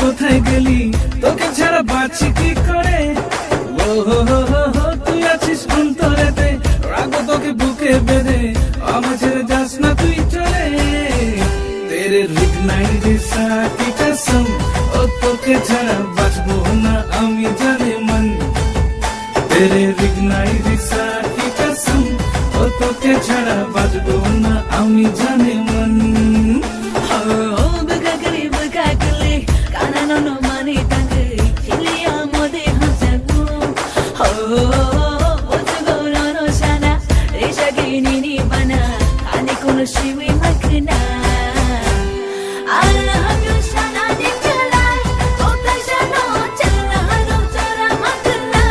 কোথায় গেলি তোকে ছাড়া বাঁচি কি করে ও হো হো হো হো তুই আছিস অন্তরেতে রাখবো তোকে বুকে বেঁধে আমার ছেড়ে যাস না তুই চলে তেরে রিগনাই রে সাথী কসম ও তোকে ছাড়া বাঁচবো না আমি জানে মন তেরে রিগনাই রে সাথী কসম ও তোকে ছাড়া বাঁচবো না আমি জানে মন Shiwi makna Allah yushana nikalai ota jano chala haro chora makna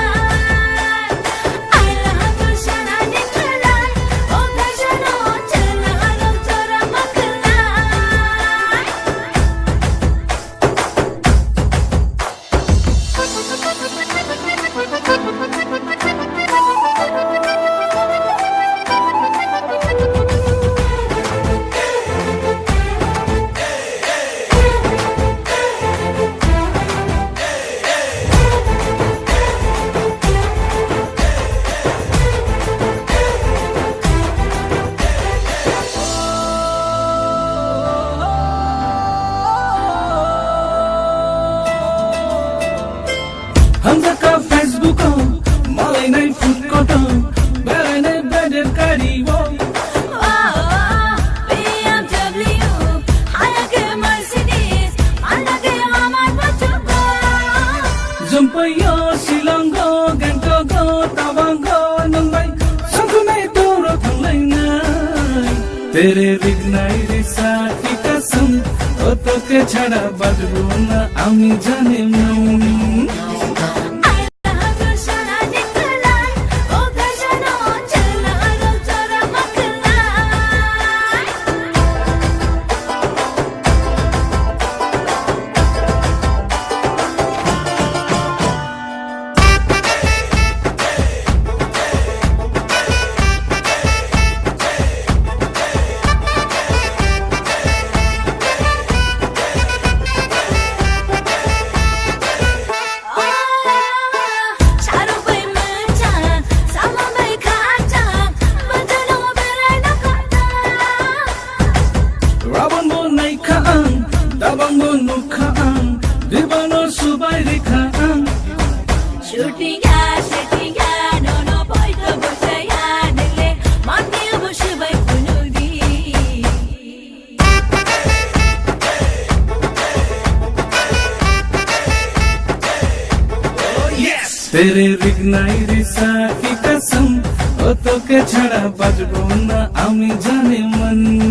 Allah yushana nikalai ota jano chala haro chora makna Hamza ka Facebook malay nay food koto balay nay bedel kari wo BMW hayake Mercedes alage amar bachugo Jampayo Silongo Gantogo Tawango Mumbai Sangunai Toro thanglai nai tere rignai re sathi kasam o toke chhada bajbo na ami jane mom Tabang mo nukhaan Dibano subay rikhaan Shooting no no boy to bosaya nile mati abo subay punudi Oh yes tere rignai re sathi kasam o toke chhada bajbo na ami jane man